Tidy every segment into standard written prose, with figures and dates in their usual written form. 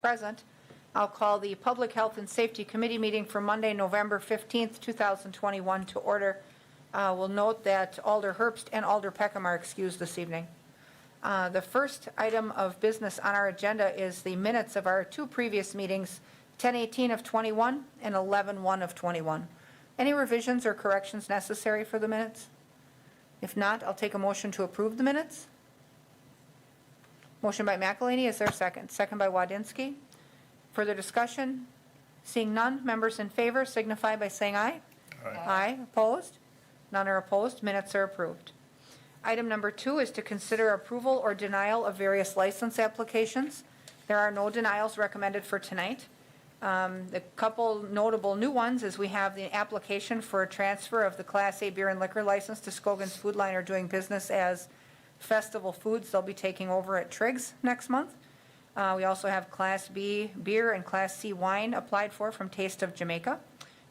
Present. I'll call the Public Health and Safety Committee meeting for Monday, November 15th, 2021 to order. We'll note that Alder Herbst and Alder Peckham are excused this evening. The first item of business on our agenda is the minutes of our two previous meetings, 10/18 of 21 and 11/1 of 21. Any revisions or corrections necessary for the minutes? If not, I'll take a motion to approve the minutes. Motion by McElhaney, is there a second? Second by Wadinsky. Further discussion? Seeing none, members in favor signify by saying aye. Aye. Opposed? None are opposed. Minutes are approved. Item number 2 is to consider approval or denial of various license applications. There are no denials recommended for tonight. The couple notable new ones is we have the application for a transfer of the Class A beer and liquor license to Scogan's Food Line, or doing business as Festival Foods. They'll be taking over at Triggs next month. We also have Class B beer and Class C wine applied for from Taste of Jamaica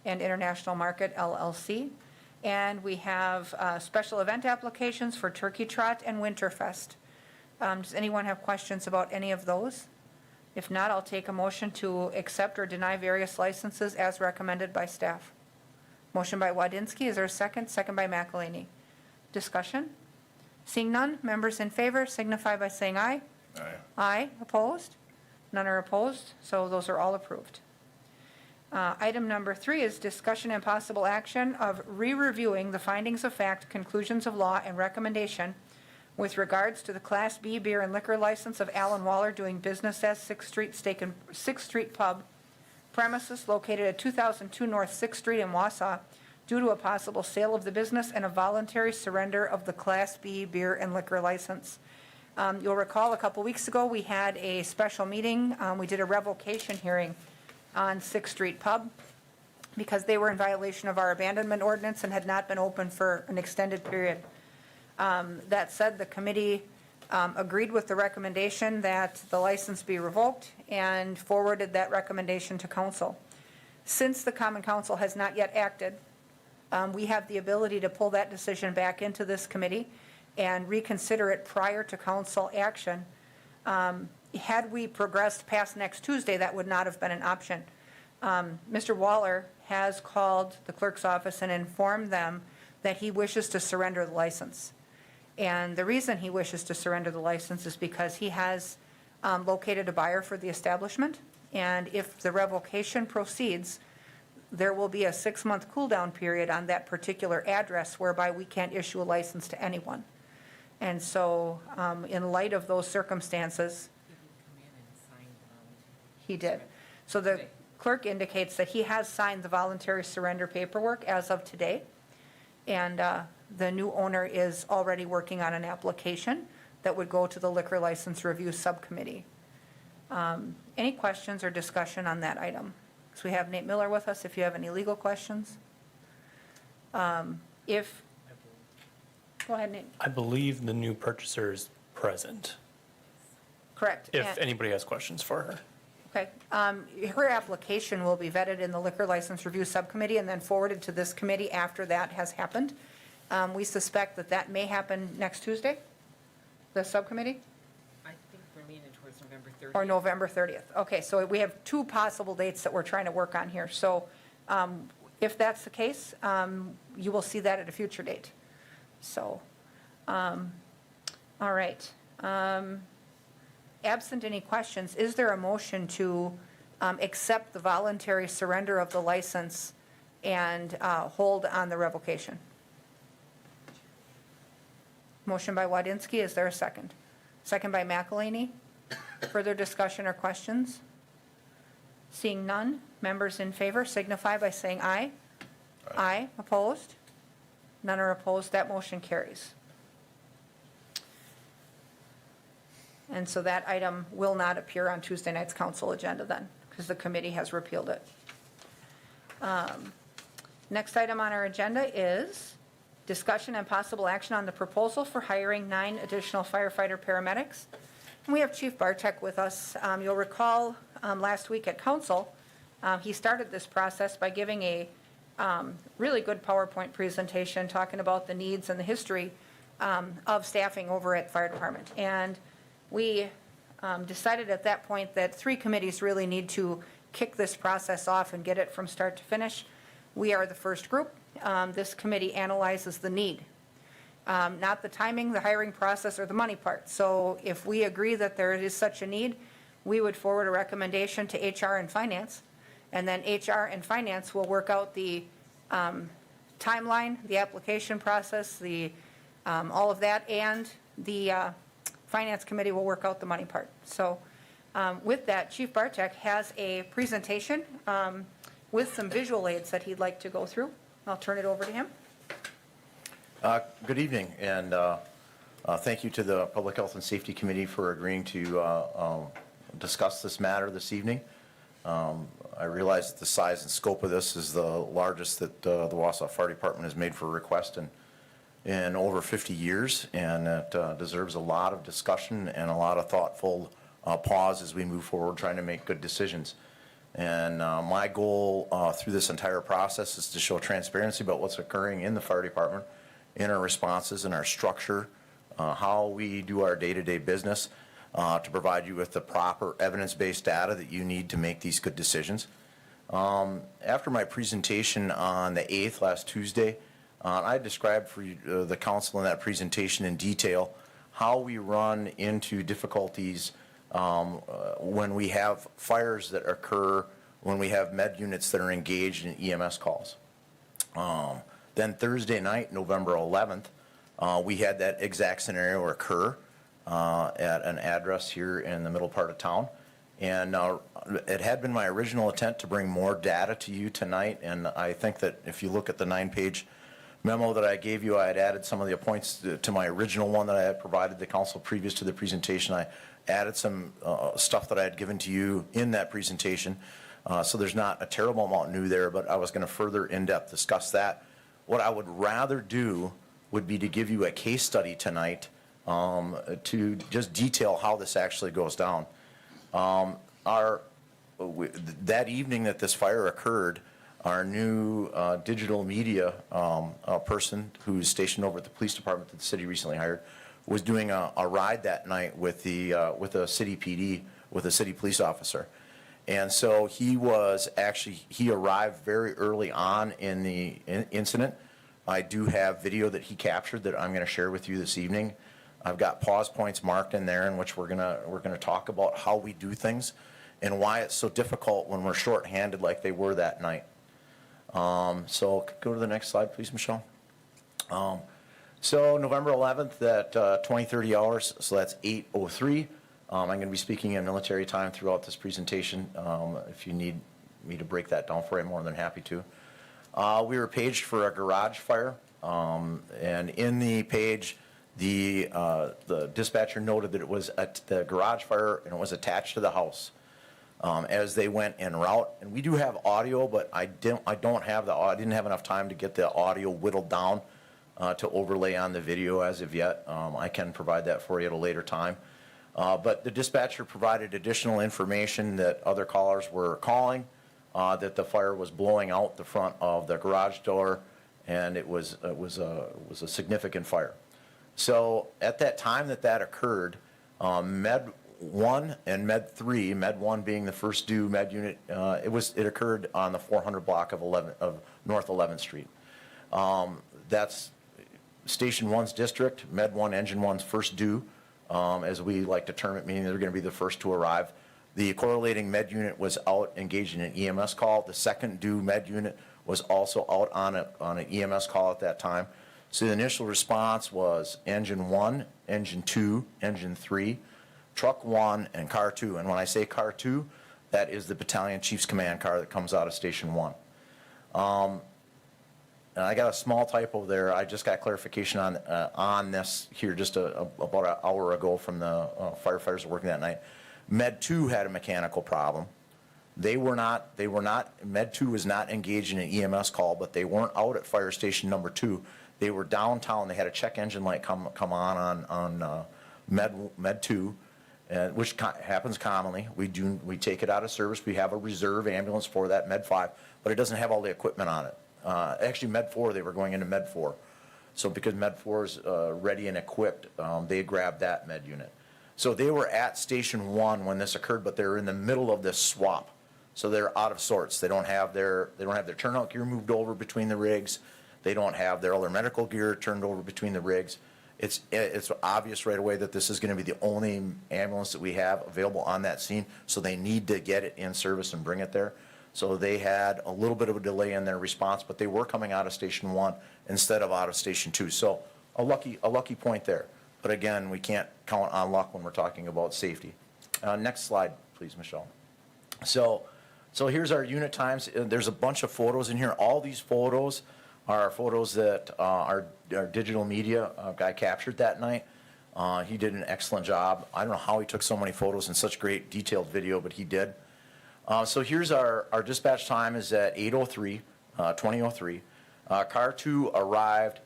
and International Market LLC. And we have special event applications for Turkey Trot and Winterfest. Does anyone have questions about any of those? If not, I'll take a motion to accept or deny various licenses as recommended by staff. Motion by Wadinsky. Is there a second? Second by McElhaney. Discussion? Seeing none, members in favor signify by saying aye. Aye. Aye. Opposed? None are opposed, so those are all approved. Item number 3 is discussion and possible action of re-reviewing the findings of fact, conclusions of law, and recommendation with regards to the Class B beer and liquor license of Alan Waller, doing business as 6th Street Pub, premises located at 2002 North 6th Street in Wausau, due to a possible sale of the business and a voluntary surrender of the Class B beer and liquor license. You'll recall a couple weeks ago we had a special meeting. We did a revocation hearing on 6th Street Pub because they were in violation of our abandonment ordinance and had not been open for an extended period. That said, the committee agreed with the recommendation that the license be revoked and forwarded that recommendation to council. Since the Common Council has not yet acted, we have the ability to pull that decision back into this committee and reconsider it prior to council action. Had we progressed past next Tuesday, that would not have been an option. Mr. Waller has called the clerk's office and informed them that he wishes to surrender the license. And the reason he wishes to surrender the license is because he has located a buyer for the establishment. And if the revocation proceeds, there will be a 6-month cool-down period on that particular address whereby we can't issue a license to anyone. And so in light of those circumstances, he did. So the clerk indicates that he has signed the voluntary surrender paperwork as of today. And the new owner is already working on an application that would go to the Liquor License Review Subcommittee. Any questions or discussion on that item? So we have Nate Miller with us if you have any legal questions. Go ahead, Nate. I believe the new purchaser is present, Correct. if anybody has questions for her. Okay. Her application will be vetted in the Liquor License Review Subcommittee and then forwarded to this committee after that has happened. We suspect that that may happen next Tuesday, the subcommittee? I think we're leaning towards November 30th. Or November 30th. Okay, so we have 2 possible dates that we're trying to work on here. So if that's the case, you will see that at a future date. So, all right. Absent any questions, is there a motion to accept the voluntary surrender of the license and hold on the revocation? Motion by Wadinsky. Is there a second? Second by McElhaney. Further discussion or questions? Seeing none, members in favor signify by saying aye. Aye. Opposed? None are opposed. That motion carries. And so that item will not appear on Tuesday night's council agenda then, because the committee has repealed it. Next item on our agenda is discussion and possible action on the proposal for hiring 9 additional firefighter paramedics. And we have Chief Bartek with us. You'll recall last week at council, he started this process by giving a really good PowerPoint presentation talking about the needs and the history of staffing over at the fire department. And we decided at that point that 3 committees really need to kick this process off and get it from start to finish. We are the first group. This committee analyzes the need, not the timing, the hiring process, or the money part. So if we agree that there is such a need, we would forward a recommendation to HR and Finance, and then HR and Finance will work out the timeline, the application process, the, all of that, and the Finance Committee will work out the money part. So with that, Chief Bartek has a presentation with some visual aids that he'd like to go through. I'll turn it over to him. Good evening, and thank you to the Public Health and Safety Committee for agreeing to discuss this matter this evening. I realize that the size and scope of this is the largest that the Wausau Fire Department has made for a request in over 50 years, and it deserves a lot of discussion and a lot of thoughtful pause as we move forward trying to make good decisions. And my goal through this entire process is to show transparency about what's occurring in the fire department, in our responses, in our structure, how we do our day-to-day business, to provide you with the proper evidence-based data that you need to make these good decisions. After my presentation on the 8th, last Tuesday, I described for you, the council in that presentation in detail how we run into difficulties when we have fires that occur, when we have med units that are engaged in EMS calls. Then Thursday night, November 11th, we had that exact scenario occur at an address here in the middle part of town. And it had been my original intent to bring more data to you tonight, and I think that if you look at the 9-page memo that I gave you, I had added some of the points to my original one that I had provided the council previous to the presentation. I added some stuff that I had given to you in that presentation. So there's not a terrible amount new there, but I was going to further in-depth discuss that. What I would rather do would be to give you a case study tonight to just detail how this actually goes down. That evening that this fire occurred, our new digital media person who's stationed over at the police department that the city recently hired was doing a ride that night with the city PD, with a city police officer. And so he arrived very early on in the incident. I do have video that he captured that I'm going to share with you this evening. I've got pause points marked in there in which we're gonna talk about how we do things and why it's so difficult when we're shorthanded like they were that night. So go to the next slide, please, Michelle. So November 11th at 20:30 hours, so that's 8:03. I'm going to be speaking in military time throughout this presentation. If you need me to break that down for you, I'm more than happy to. We were paged for a garage fire, and in the page, the dispatcher noted that it was the garage fire and it was attached to the house. As they went en route, and we do have audio, but I didn't have enough time to get the audio whittled down to overlay on the video as of yet. I can provide that for you at a later time. But the dispatcher provided additional information that other callers were calling, that the fire was blowing out the front of the garage door, and it was a significant fire. So at that time that occurred, Med 1 and Med 3, Med 1 being the first due med unit, it occurred on the 400 block of North 11th Street. That's Station 1's district, Med 1, Engine 1's first due, as we like to term it, meaning they're going to be the first to arrive. The correlating med unit was out engaged in an EMS call. The second due med unit was also out on an EMS call at that time. So the initial response was Engine 1, Engine 2, Engine 3, Truck 1, and Car 2. And when I say Car 2, that is the Battalion Chief's Command car that comes out of Station 1. And I got a small typo there. I just got clarification on this here just about an hour ago from the firefighters working that night. Med 2 had a mechanical problem. Med 2 was not engaged in an EMS call, but they weren't out at fire station number 2. They were downtown. They had a check engine light come on Med 2, which happens commonly. We take it out of service. We have a reserve ambulance for that Med 5, but it doesn't have all the equipment on it. Actually, Med 4, they were going into Med 4. So because Med 4 is ready and equipped, they grabbed that med unit. So they were at Station 1 when this occurred, but they're in the middle of this swap. So they're out of sorts. They don't have their turnout gear moved over between the rigs. They don't have their other medical gear turned over between the rigs. It's obvious right away that this is going to be the only ambulance that we have available on that scene, so they need to get it in service and bring it there. So they had a little bit of a delay in their response, but they were coming out of Station 1 instead of out of Station 2. So a lucky point there. But again, we can't count on luck when we're talking about safety. Next slide, please, Michelle. So here's our unit times. There's a bunch of photos in here. All these photos are photos that our digital media guy captured that night. He did an excellent job. I don't know how he took so many photos in such great detailed video, but he did. So here's our dispatch time is at 8:03, 20:03. Car 2 arrived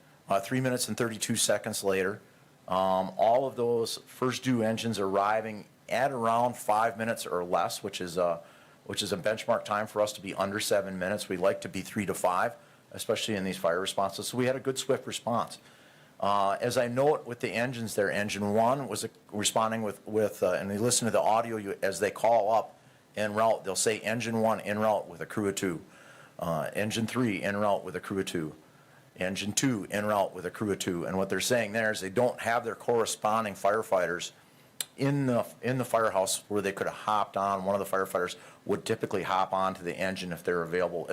3 minutes and 32 seconds later. All of those first due engines arriving at around 5 minutes or less, which is a benchmark time for us to be under 7 minutes. We like to be 3 to 5, especially in these fire responses. So we had a good swift response. As I note with the engines there, engine 1 was responding with and they listen to the audio as they call up en route. They'll say engine 1 en route with a crew of 2. Engine 3 en route with a crew of 2. Engine 2 en route with a crew of 2. And what they're saying there is they don't have their corresponding firefighters in the firehouse where they could have hopped on. One of the firefighters would typically hop onto the engine if they're available.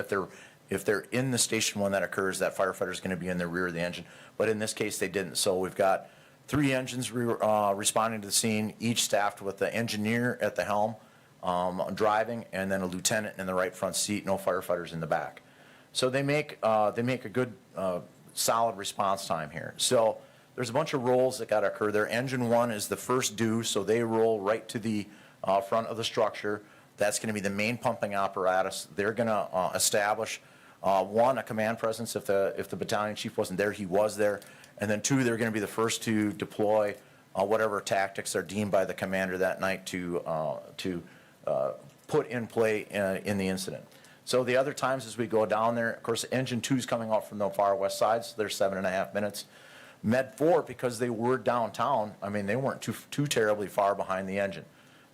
If they're in the station when that occurs, that firefighter is going to be in the rear of the engine. But in this case, they didn't. So we've got 3 engines responding to the scene, each staffed with the engineer at the helm driving, and then a lieutenant in the right front seat. No firefighters in the back. So they make a good solid response time here. So there's a bunch of rolls that got to occur there. Engine 1 is the first due, so they roll right to the front of the structure. That's going to be the main pumping apparatus. They're going to establish, 1, a command presence. If the battalion chief wasn't there, he was there. And then 2, they're going to be the first to deploy whatever tactics are deemed by the commander that night to put in play in the incident. So the other times as we go down there, of course, engine 2 is coming out from the far west side, so they're 7.5 minutes. Med 4, because they were downtown, I mean, they weren't too terribly far behind the engine.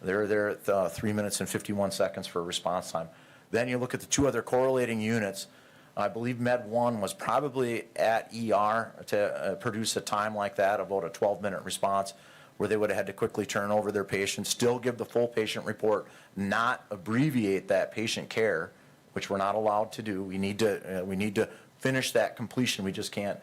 They're there at 3 minutes and 51 seconds for response time. Then you look at the 2 other correlating units. I believe Med 1 was probably at ER to produce a time like that, about a 12-minute response, where they would have had to quickly turn over their patient, still give the full patient report, not abbreviate that patient care, which we're not allowed to do. We need to finish that completion. We just can't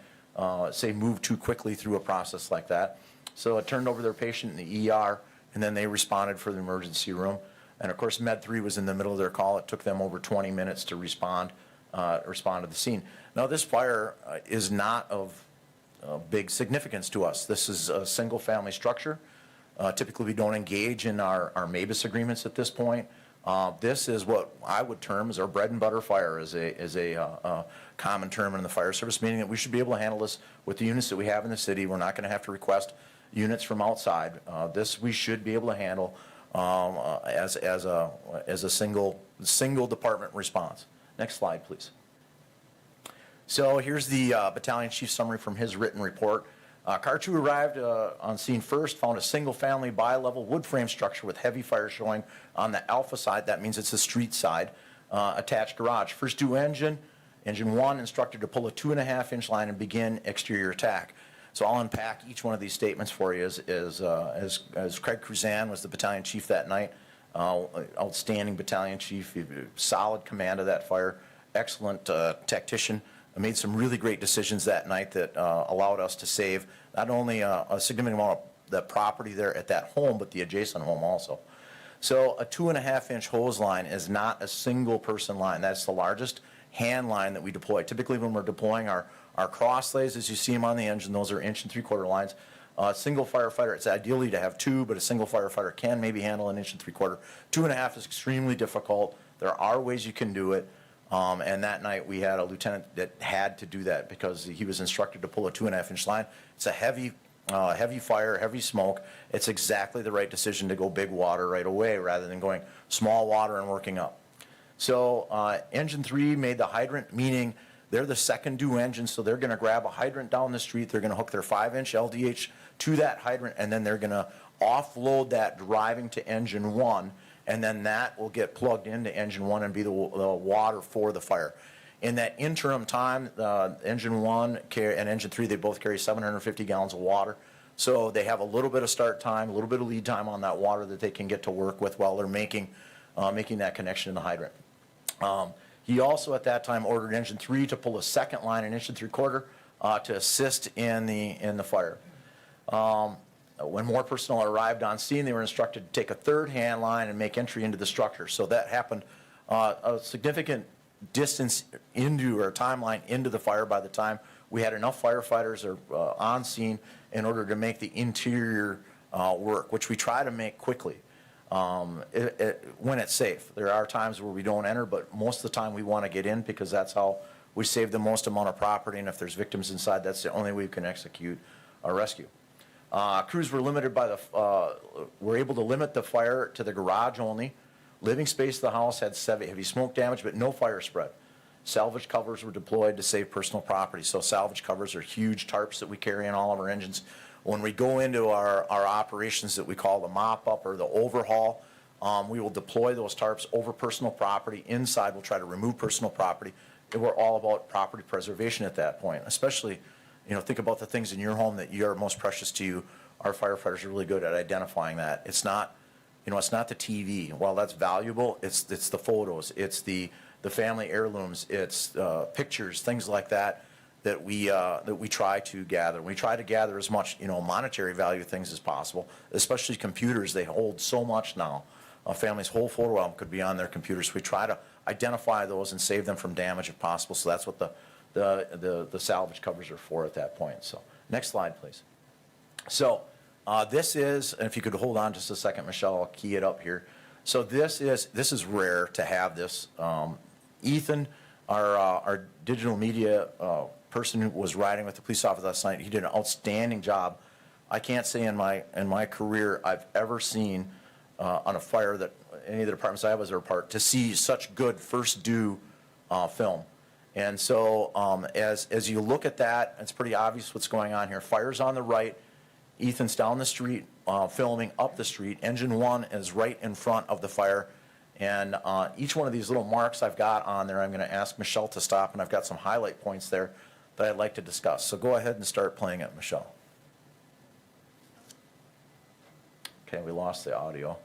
say move too quickly through a process like that. So it turned over their patient in the ER, and then they responded for the emergency room. And of course, Med 3 was in the middle of their call. It took them over 20 minutes to respond to the scene. Now, this fire is not of big significance to us. This is a single-family structure. Typically, we don't engage in our MABUS agreements at this point. This is what I would term as our bread and butter fire, is a common term in the fire service, meaning that we should be able to handle this with the units that we have in the city. We're not going to have to request units from outside. This we should be able to handle as a single department response. Next slide, please. So here's the battalion chief's summary from his written report. Car 2 arrived on scene first, found a single-family bi-level wood frame structure with heavy fire showing on the alpha side. That means it's the street side. Attached garage. First due engine 1 instructed to pull a 2.5-inch line and begin exterior attack. So I'll unpack each one of these statements for you. As Craig Cruzan was the battalion chief that night, outstanding battalion chief, solid command of that fire, excellent tactician. I made some really great decisions that night that allowed us to save not only a significant amount of the property there at that home, but the adjacent home also. So a 2.5-inch hose line is not a single person line. That's the largest hand line that we deploy. Typically when we're deploying our cross lays, as you see them on the engine, those are 1 3/4 lines. Single firefighter, it's ideally to have 2, but a single firefighter can maybe handle 1 3/4. 2.5 is extremely difficult. There are ways you can do it. And that night we had a lieutenant that had to do that because he was instructed to pull a 2.5-inch line. It's a heavy fire, heavy smoke. It's exactly the right decision to go big water right away rather than going small water and working up. So engine 3 made the hydrant, meaning they're the second due engine, so they're going to grab a hydrant down the street. They're going to hook their 5-inch LDH to that hydrant, and then they're going to offload that driving to engine 1, and then that will get plugged into engine 1 and be the water for the fire. In that interim time, engine 1 and engine 3, they both carry 750 gallons of water. So they have a little bit of start time, a little bit of lead time on that water that they can get to work with while they're making that connection in the hydrant. He also at that time ordered engine 3 to pull a second line, an 1 3/4, to assist in the fire. When more personnel arrived on scene, they were instructed to take a third hand line and make entry into the structure. So that happened a significant distance into or timeline into the fire by the time we had enough firefighters on scene in order to make the interior work, which we try to make quickly when it's safe. There are times where we don't enter, but most of the time we want to get in because that's how we save the most amount of property, and if there's victims inside, that's the only way we can execute a rescue. Crews were limited by were able to limit the fire to the garage only. Living space of the house had heavy smoke damage, but no fire spread. Salvage covers were deployed to save personal property. So salvage covers are huge tarps that we carry in all of our engines. When we go into our operations that we call the mop-up or the overhaul, we will deploy those tarps over personal property. Inside, we'll try to remove personal property. And we're all about property preservation at that point, especially, think about the things in your home that are most precious to you. Our firefighters are really good at identifying that. It's not the TV. While that's valuable, it's the photos, it's the family heirlooms, it's pictures, things like that we try to gather. We try to gather as much monetary value things as possible, especially computers. They hold so much now. A family's whole photo album could be on their computers. We try to identify those and save them from damage if possible. So that's what the salvage covers are for at that point. So next slide, please. So this is, and if you could hold on just a second, Michelle, I'll key it up here. So this is rare to have this. Ethan, our digital media person who was riding with the police officer last night, he did an outstanding job. I can't say in my career I've ever seen on a fire that any of the departments I was a part to see such good first due film. And so as you look at that, it's pretty obvious what's going on here. Fire's on the right. Ethan's down the street, filming up the street. Engine 1 is right in front of the fire. And each one of these little marks I've got on there, I'm going to ask Michelle to stop, and I've got some highlight points there that I'd like to discuss. So go ahead and start playing it, Michelle. Okay, we lost the audio.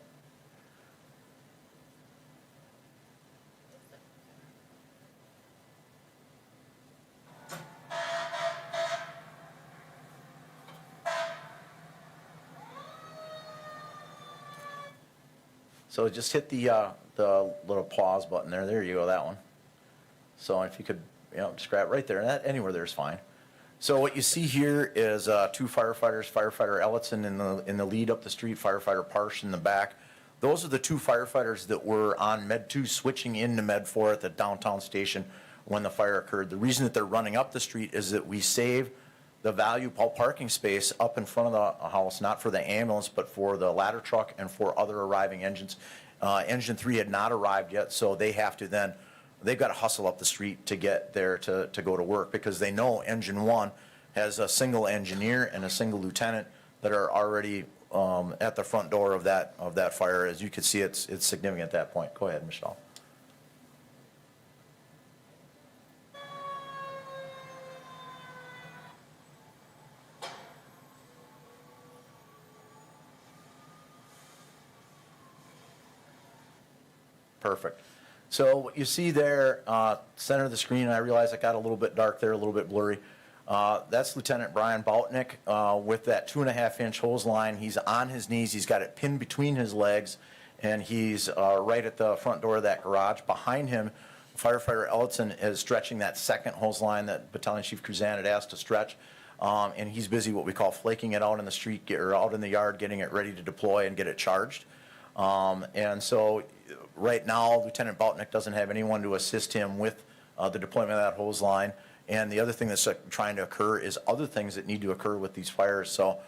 So just hit the little pause button there. There you go, that one. So if you could, just grab right there. That anywhere there is fine. So what you see here is two firefighters, Firefighter Ellison in the lead up the street, Firefighter Parsh in the back. Those are the two firefighters that were on Med 2 switching into Med 4 at the downtown station when the fire occurred. The reason that they're running up the street is that we save the value parking space up in front of the house, not for the ambulance, but for the ladder truck and for other arriving engines. Engine 3 had not arrived yet, so they've got to hustle up the street to get there to go to work because they know Engine 1 has a single engineer and a single lieutenant that are already at the front door of that fire. As you can see, it's significant at that point. Go ahead, Michelle. Perfect. So what you see there, center of the screen, and I realize it got a little bit dark there, a little bit blurry. That's Lieutenant Brian Boutnick with that 2.5-inch hose line. He's on his knees. He's got it pinned between his legs, and he's right at the front door of that garage. Behind him, Firefighter Ellison is stretching that second hose line that Battalion Chief Cruzan had asked to stretch, and he's busy what we call flaking it out in the street or out in the yard, getting it ready to deploy and get it charged. And so right now, Lieutenant Boutnick doesn't have anyone to assist him with the deployment of that hose line. And the other thing that's trying to occur is other things that need to occur with these fires. So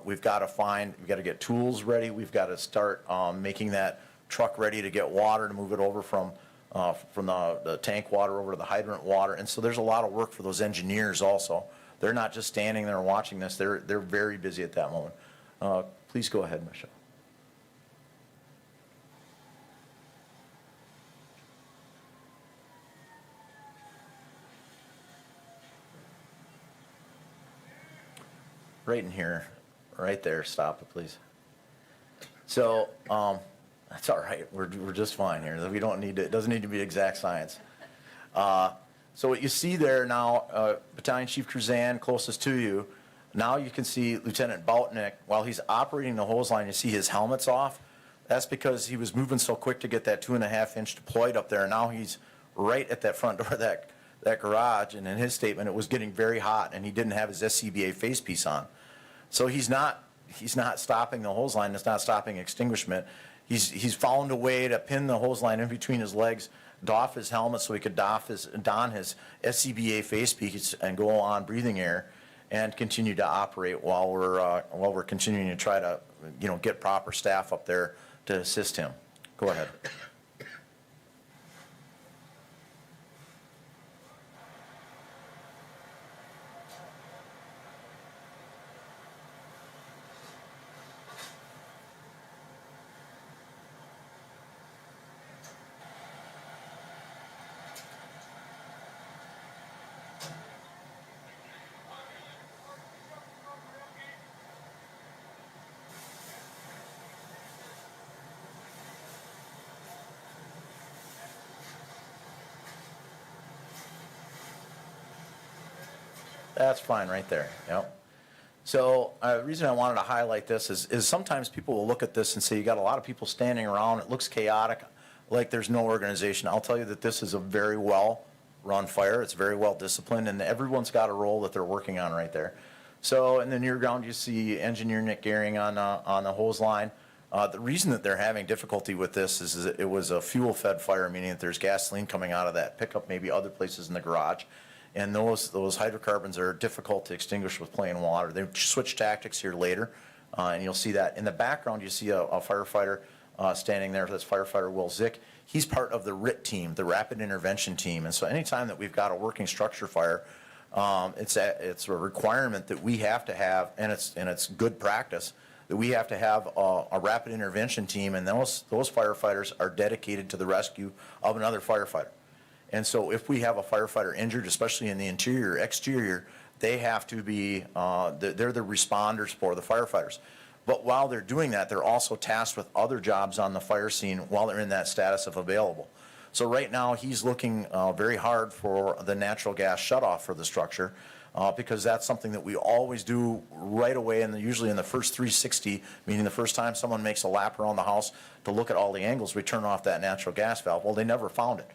we've got to get tools ready. We've got to start making that truck ready to get water to move it over from the tank water over to the hydrant water. And so there's a lot of work for those engineers also. They're not just standing there and watching this. They're very busy at that moment. Please go ahead, Michelle. Right in here, right there, stop it, please. So, that's all right, we're just fine here, we don't need to, it doesn't need to be exact science. So what you see there now, Battalion Chief Cruzan, closest to you, now you can see Lieutenant Boutnick, while he's operating the hose line, you see his helmet's off. That's because he was moving so quick to get that 2.5-inch deployed up there, and now he's right at that front door of that garage, and in his statement, it was getting very hot, and he didn't have his SCBA face piece on. So he's not stopping the hose line, it's not stopping extinguishment. He's found a way to pin the hose line in between his legs, doff his helmet so he could don his SCBA face piece and go on breathing air and continue to operate while we're continuing to try to, get proper staff up there to assist him. Go ahead. That's fine right there, yep. So the reason I wanted to highlight this is sometimes people will look at this and say, you got a lot of people standing around, it looks chaotic, like there's no organization. I'll tell you that this is a very well-run fire, it's very well disciplined, and everyone's got a role that they're working on right there. So in the near ground, you see Engineer Nick Gehring on the hose line. The reason that they're having difficulty with this is that it was a fuel-fed fire, meaning that there's gasoline coming out of that pickup, maybe other places in the garage. And those hydrocarbons are difficult to extinguish with plain water. They switch tactics here later, and you'll see that. In the background, you see a firefighter standing there. That's firefighter Will Zick. He's part of the RIT team, the Rapid Intervention Team. And so anytime that we've got a working structure fire, it's a requirement that we have to have, and it's good practice, that we have to have a rapid intervention team, and those firefighters are dedicated to the rescue of another firefighter. And so if we have a firefighter injured, especially in the interior, exterior, they have to be, they're the responders for the firefighters. But while they're doing that, they're also tasked with other jobs on the fire scene while they're in that status of available. So right now, he's looking very hard for the natural gas shutoff for the structure, because that's something that we always do right away, and usually in the first 360, meaning the first time someone makes a lap around the house to look at all the angles, we turn off that natural gas valve. Well, they never found it.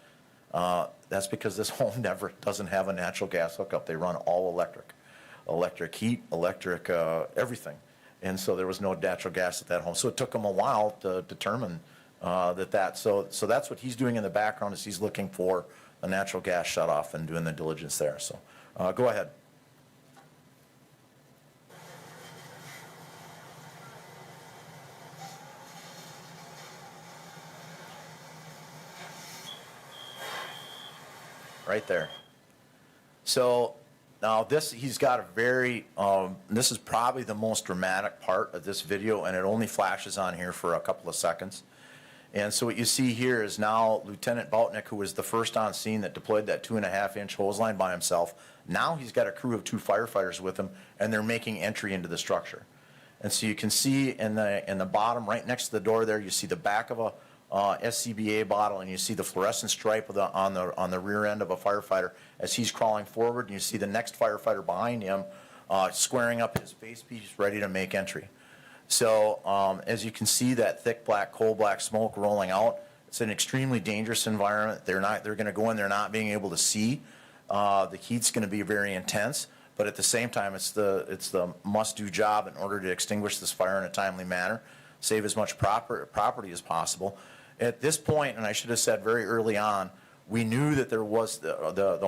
That's because this home doesn't have a natural gas hookup. They run all electric heat, electric everything. And so there was no natural gas at that home. So it took them a while to determine so that's what he's doing in the background, is he's looking for a natural gas shutoff and doing the diligence there. So go ahead. Right there. So now he's got a very, this is probably the most dramatic part of this video, and it only flashes on here for a couple of seconds. And so what you see here is now Lieutenant Boutnick, who was the first on scene that deployed that 2.5-inch hose line by himself. Now he's got a crew of 2 firefighters with him, and they're making entry into the structure. And so you can see in the bottom, right next to the door there, you see the back of a SCBA bottle, and you see the fluorescent stripe on the rear end of a firefighter as he's crawling forward, and you see the next firefighter behind him squaring up his face piece, ready to make entry. So as you can see, that thick black, coal black smoke rolling out. It's an extremely dangerous environment. They're going to go in there not being able to see. The heat's going to be very intense, but at the same time, it's the must-do job in order to extinguish this fire in a timely manner, save as much property as possible. At this point, and I should have said very early on, we knew that there was, the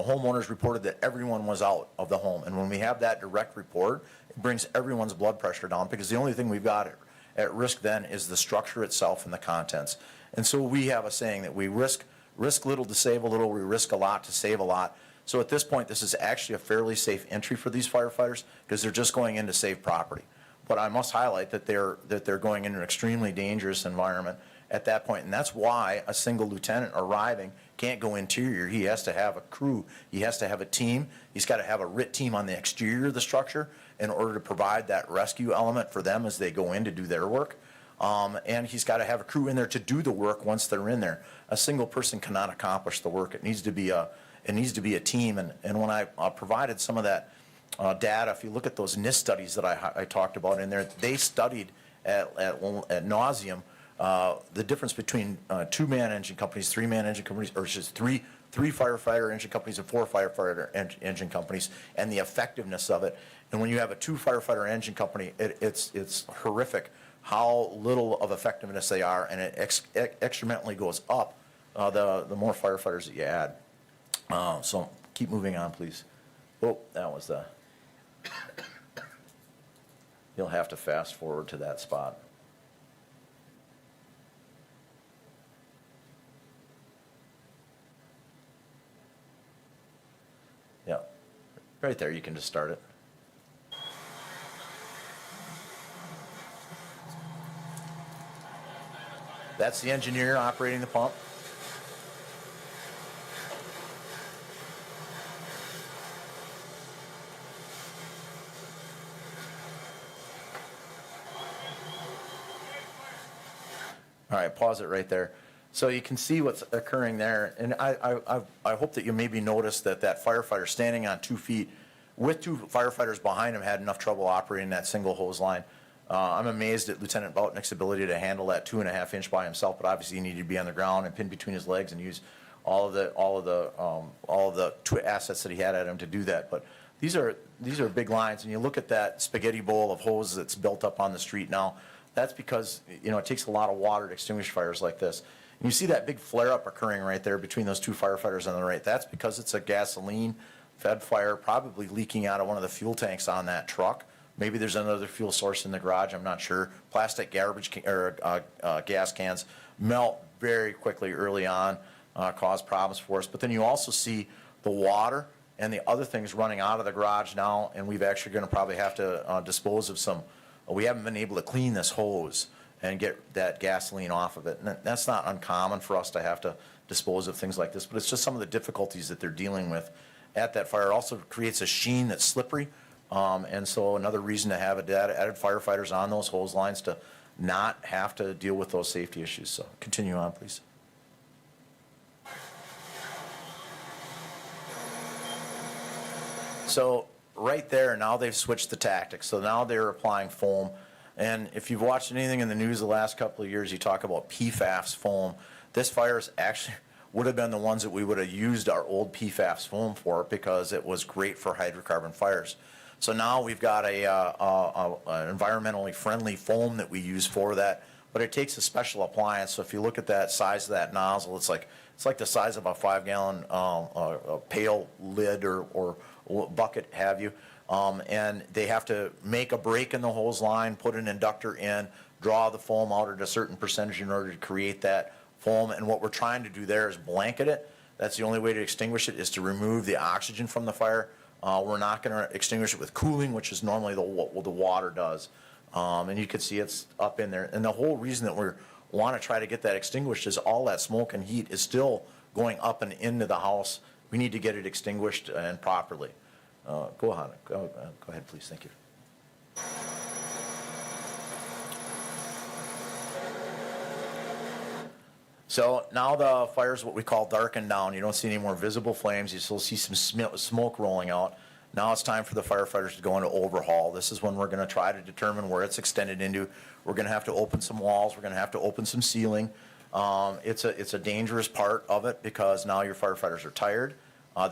homeowners reported that everyone was out of the home. And when we have that direct report, it brings everyone's blood pressure down, because the only thing we've got at risk then is the structure itself and the contents. And so we have a saying that we risk little to save a little, we risk a lot to save a lot. So at this point, this is actually a fairly safe entry for these firefighters, because they're just going in to save property. But I must highlight that they're going in an extremely dangerous environment at that point, and that's why a single lieutenant arriving can't go interior. He has to have a crew. He has to have a team. He's got to have a RIT team on the exterior of the structure in order to provide that rescue element for them as they go in to do their work. And he's got to have a crew in there to do the work once they're in there. A single person cannot accomplish the work. It needs to be a team. And when I provided some of that data, if you look at those NIST studies that I talked about in there, they studied at nauseum the difference between 2-man engine companies, 3-man engine companies, or just three firefighter engine companies and 4 firefighter engine companies, and the effectiveness of it. And when you have a 2 firefighter engine company, it's horrific how little of effectiveness they are, and it exponentially goes up the more firefighters that you add. So keep moving on, please. Oh, that was the. You'll have to fast forward to that spot. Yeah, right there, you can just start it. That's the engineer operating the pump. All right, pause it right there. So you can see what's occurring there. And I hope that you maybe noticed that firefighter standing on 2 feet with 2 firefighters behind him had enough trouble operating that single hose line. I'm amazed at Lieutenant Boutnick's ability to handle that 2.5 inch by himself, but obviously he needed to be on the ground and pinned between his legs and use all of the assets that he had at him to do that. But these are big lines, and you look at that spaghetti bowl of hose that's built up on the street now. That's because, you know, it takes a lot of water to extinguish fires like this. And you see that big flare-up occurring right there between those 2 firefighters on the right. That's because it's a gasoline-fed fire, probably leaking out of one of the fuel tanks on that truck. Maybe there's another fuel source in the garage, I'm not sure. Plastic garbage gas cans melt very quickly early on, cause problems for us. But then you also see the water and the other things running out of the garage now, and we've actually going to probably have to dispose of some. We haven't been able to clean this hose and get that gasoline off of it. And that's not uncommon for us to have to dispose of things like this, but it's just some of the difficulties that they're dealing with at that fire. It also creates a sheen that's slippery. And so another reason to have added firefighters on those hose lines to not have to deal with those safety issues. So continue on, please. So right there, now they've switched the tactics. So now they're applying foam. And if you've watched anything in the news the last couple of years, you talk about PFAS foam. This fire is actually would have been the ones that we would have used our old PFAS foam for because it was great for hydrocarbon fires. So now we've got an environmentally friendly foam that we use for that, but it takes a special appliance. So if you look at that size of that nozzle, it's like the size of a 5-gallon pail lid or bucket, have you. And they have to make a break in the hose line, put an inductor in, draw the foam out at a certain percentage in order to create that foam. And what we're trying to do there is blanket it. That's the only way to extinguish it, is to remove the oxygen from the fire. We're not going to extinguish it with cooling, which is normally what the water does. And you can see it's up in there. And the whole reason that we want to try to get that extinguished is all that smoke and heat is still going up and into the house. We need to get it extinguished and properly. Go ahead, please. Thank you. So now the fire is what we call darkened down. You don't see any more visible flames. You still see some smoke rolling out. Now it's time for the firefighters to go into overhaul. This is when we're going to try to determine where it's extended into. We're going to have to open some walls. We're going to have to open some ceiling. It's a dangerous part of it because now your firefighters are tired.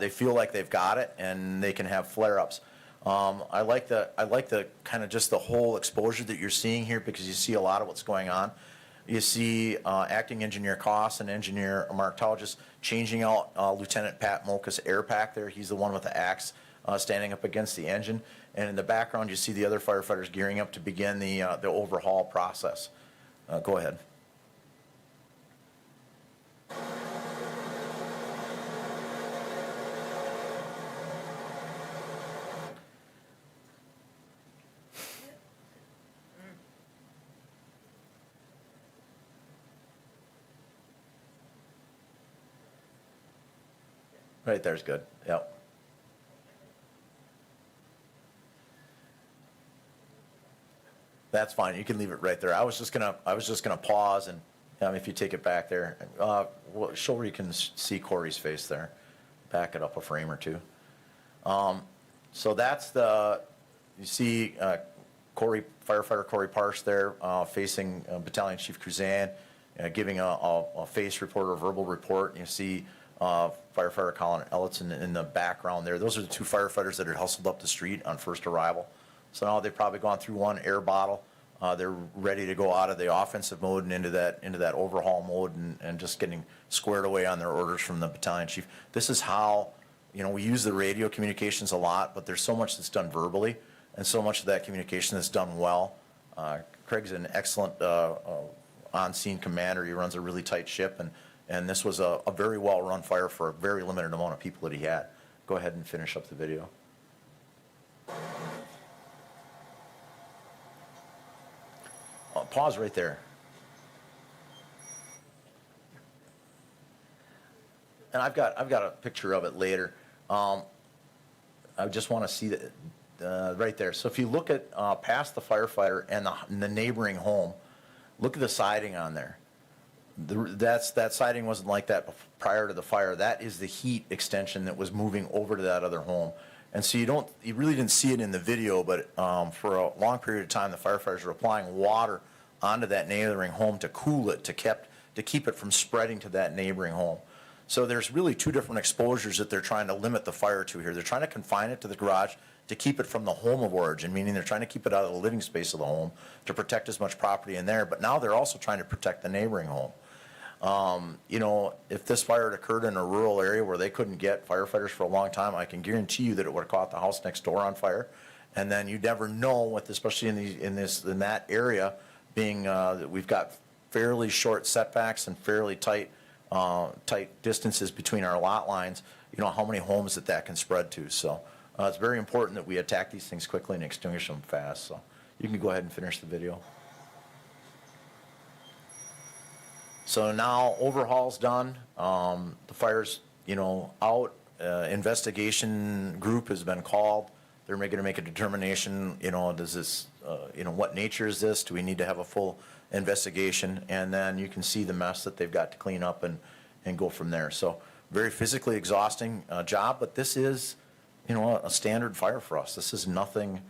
They feel like they've got it, and they can have flare-ups. I like the kind of just the whole exposure that you're seeing here because you see a lot of what's going on. You see Acting Engineer Koss and Engineer Mark Talgis changing out Lieutenant Pat Mocha's air pack there. He's the one with the axe standing up against the engine. And in the background, you see the other firefighters gearing up to begin the overhaul process. Go ahead. Right there's good, yep. That's fine, you can leave it right there. I was just gonna pause and, if you take it back there, show where you can see Corey's face there. Back it up a frame or two. So that's you see firefighter Corey Parsh there, facing Battalion Chief Cruzan, giving a face report or a verbal report. You see firefighter Colin Ellison in the background there. Those are the two firefighters that had hustled up the street on first arrival. So now they've probably gone through one air bottle. They're ready to go out of the offensive mode and into that overhaul mode and just getting squared away on their orders from the battalion chief. This is how, we use the radio communications a lot, but there's so much that's done verbally and so much of that communication that's done well. Craig's an excellent on-scene commander. He runs a really tight ship, and this was a very well-run fire for a very limited amount of people that he had. Go ahead and finish up the video. Pause right there. And I've got a picture of it later. I just want to see that right there. So if you look at past the firefighter and the neighboring home, look at the siding on there. That siding wasn't like that prior to the fire. That is the heat extension that was moving over to that other home. And so you really didn't see it in the video, but for a long period of time, the firefighters were applying water onto that neighboring home to cool it, to keep it from spreading to that neighboring home. So there's really two different exposures that they're trying to limit the fire to here. They're trying to confine it to the garage to keep it from the home of origin, meaning they're trying to keep it out of the living space of the home to protect as much property in there, but now they're also trying to protect the neighboring home. If this fire had occurred in a rural area where they couldn't get firefighters for a long time, I can guarantee you that it would have caught the house next door on fire. And then you'd never know, with especially in that area, being that we've got fairly short setbacks and fairly tight distances between our lot lines, how many homes that can spread to. So it's very important that we attack these things quickly and extinguish them fast. So you can go ahead and finish the video. So now overhaul's done. The fire's, out. Investigation group has been called. They're going to make a determination, does this, what nature is this? Do we need to have a full investigation? And then you can see the mess that they've got to clean up and go from there. So very physically exhausting job, but this is, a standard fire for us. This is nothing,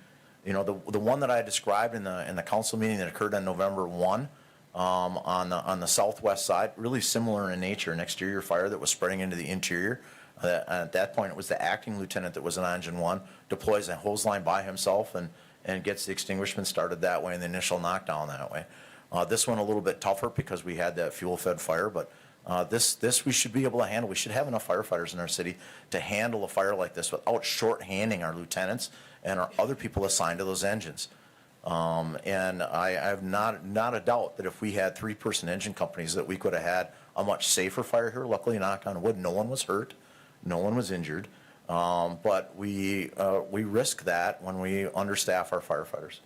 the one that I described in the council meeting that occurred on November 1, on the southwest side, really similar in nature, an exterior fire that was spreading into the interior. At that point, it was the acting lieutenant that was on engine 1, deploys a hose line by himself and gets the extinguishment started that way and the initial knockdown that way. This one a little bit tougher because we had that fuel-fed fire, but this we should be able to handle. We should have enough firefighters in our city to handle a fire like this without short-handing our lieutenants and our other people assigned to those engines. And I have not a doubt that if we had 3-person engine companies that we could have had a much safer fire here. Luckily, knock on wood, no one was hurt, no one was injured, but we risk that when we understaff our firefighters.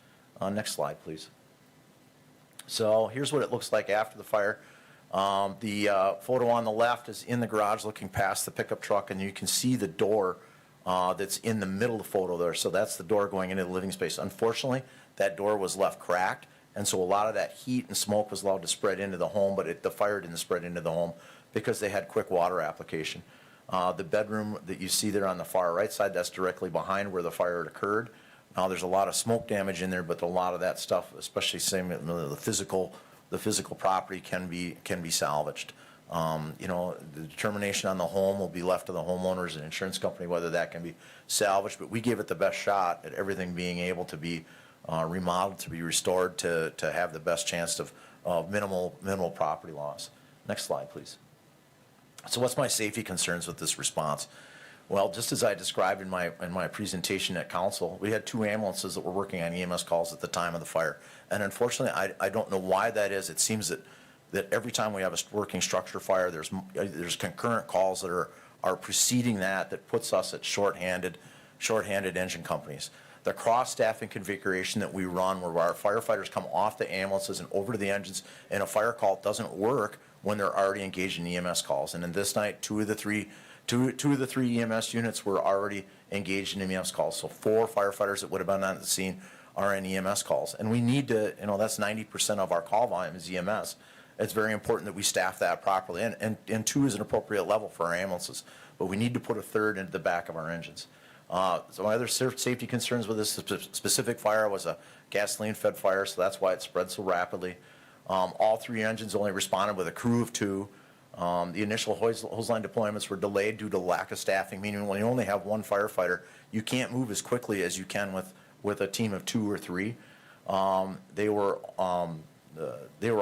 Next slide, please. So here's what it looks like after the fire. The photo on the left is in the garage looking past the pickup truck, and you can see the door that's in the middle of the photo there. So that's the door going into the living space. Unfortunately, that door was left cracked, and so a lot of that heat and smoke was allowed to spread into the home, but the fire didn't spread into the home because they had quick water application. The bedroom that you see there on the far right side, that's directly behind where the fire had occurred. Now there's a lot of smoke damage in there, but a lot of that stuff, especially the physical property, can be salvaged. The determination on the home will be left to the homeowners and insurance company whether that can be salvaged, but we gave it the best shot at everything being able to be remodeled, to be restored, to have the best chance of minimal property loss. Next slide, please. So what's my safety concerns with this response? Well, just as I described in my presentation at council, we had 2 ambulances that were working on EMS calls at the time of the fire. And unfortunately, I don't know why that is. It seems that every time we have a working structure fire, there's concurrent calls that are preceding that puts us at shorthanded engine companies. The cross-staffing configuration that we run, where our firefighters come off the ambulances and over to the engines, and a fire call doesn't work when they're already engaged in EMS calls. And in this night, two of the three Two of the 3 EMS units were already engaged in EMS calls. So 4 firefighters that would have been on the scene are in EMS calls. And we need to, that's 90% of our call volume is EMS. It's very important that we staff that properly. And 2 is an appropriate level for our ambulances. But we need to put a 3rd into the back of our engines. So my other safety concerns with this specific fire was a gasoline-fed fire, so that's why it spread so rapidly. All 3 engines only responded with a crew of 2. The initial hose line deployments were delayed due to lack of staffing, meaning when you only have 1 firefighter, you can't move as quickly as you can with a team of 2 or 3. They were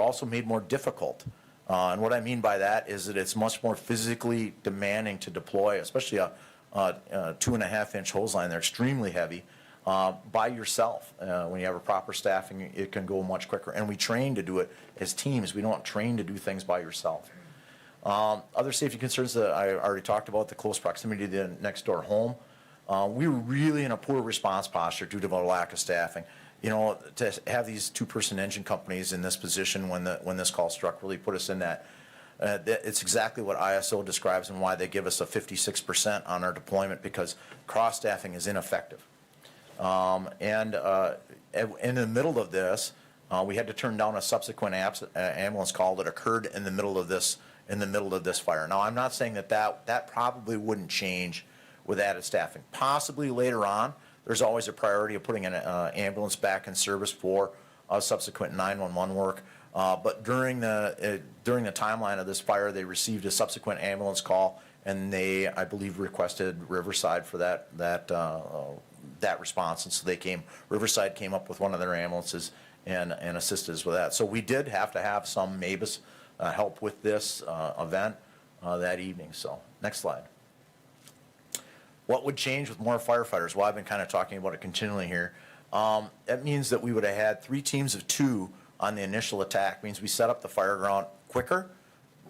also made more difficult. And what I mean by that is that it's much more physically demanding to deploy, especially a 2.5-inch hose line. They're extremely heavy. By yourself. When you have a proper staffing, it can go much quicker. And we train to do it as teams. We don't train to do things by yourself. Other safety concerns that I already talked about, the close proximity to the next door home. We were really in a poor response posture due to our lack of staffing. To have these 2-person engine companies in this position when this call struck really put us in that. It's exactly what ISO describes and why they give us a 56% on our deployment, because cross-staffing is ineffective. In the middle of this, we had to turn down a subsequent ambulance call that occurred in the middle of this fire. Now, I'm not saying that probably wouldn't change with added staffing. Possibly later on, there's always a priority of putting an ambulance back in service for subsequent 911 work. But during the timeline of this fire, they received a subsequent ambulance call, and they, I believe, requested Riverside for that response. And so Riverside came up with one of their ambulances and assisted us with that. So we did have to have some MABUS help with this event that evening. So next slide. What would change with more firefighters? Well, I've been kind of talking about it continually here. That means that we would have had 3 teams of 2 on the initial attack. It means we set up the fire ground quicker.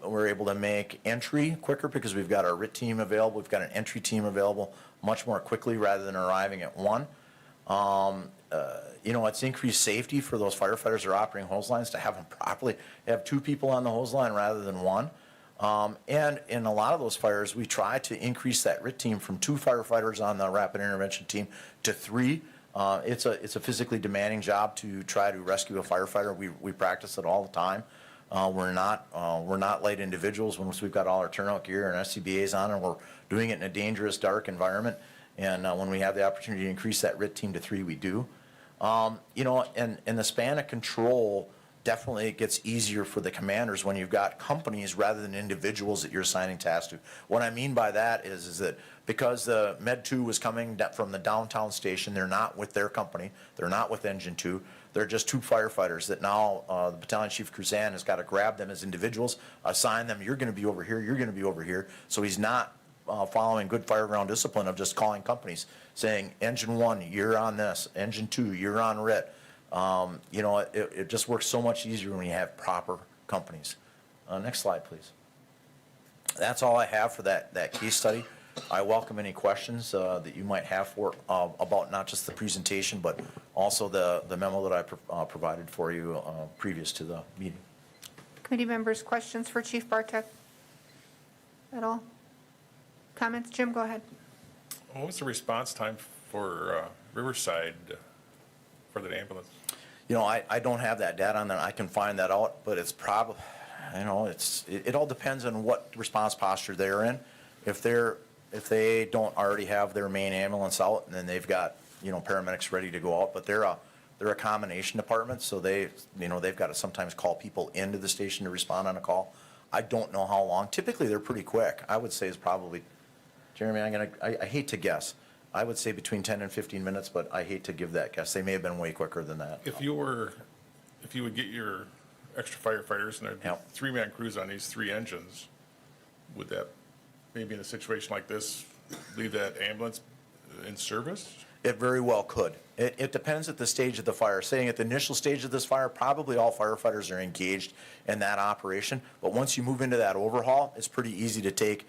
We're able to make entry quicker because we've got our RIT team available. We've got an entry team available much more quickly rather than arriving at 1. It's increased safety for those firefighters that are operating hose lines to have them properly, have 2 people on the hose line rather than 1. And in a lot of those fires, we try to increase that RIT team from 2 firefighters on the rapid intervention team to 3. It's a physically demanding job to try to rescue a firefighter. We practice it all the time. We're not light individuals once we've got all our turnout gear and SCBA's on, and we're doing it in a dangerous, dark environment. And when we have the opportunity to increase that RIT team to 3, we do. And the span of control definitely gets easier for the commanders when you've got companies rather than individuals that you're assigning tasks to. What I mean by that is that because the Med 2 was coming from the downtown station, they're not with their company, they're not with Engine 2, they're just 2 firefighters that now the Battalion Chief Cruzan has got to grab them as individuals, assign them, you're going to be over here, you're going to be over here. So he's not following good fireground discipline of just calling companies, saying, Engine 1, you're on this, Engine 2, you're on RIT. It just works so much easier when you have proper companies. Next slide, please. That's all I have for that case study. I welcome any questions that you might have about not just the presentation, but also the memo that I provided for you previous to the meeting. Committee members, questions for Chief Bartek at all? Comments? Jim, go ahead. What was the response time for Riverside for that ambulance? I don't have that data on that. I can find that out, but it's probably, it all depends on what response posture they're in. If they don't already have their main ambulance out, and then they've got, paramedics ready to go out, but they're a combination department, so they've got to sometimes call people into the station to respond on a call. I don't know how long. Typically, they're pretty quick. I would say it's probably, Jeremy, I hate to guess. I would say between 10 and 15 minutes, but I hate to give that guess. They may have been way quicker than that. If you would get your extra firefighters and there'd be 3-man crews on these 3 engines, would that, maybe in a situation like this, leave that ambulance in service? It very well could. It depends at the stage of the fire. Saying at the initial stage of this fire, probably all firefighters are engaged in that operation. But once you move into that overhaul, it's pretty easy to take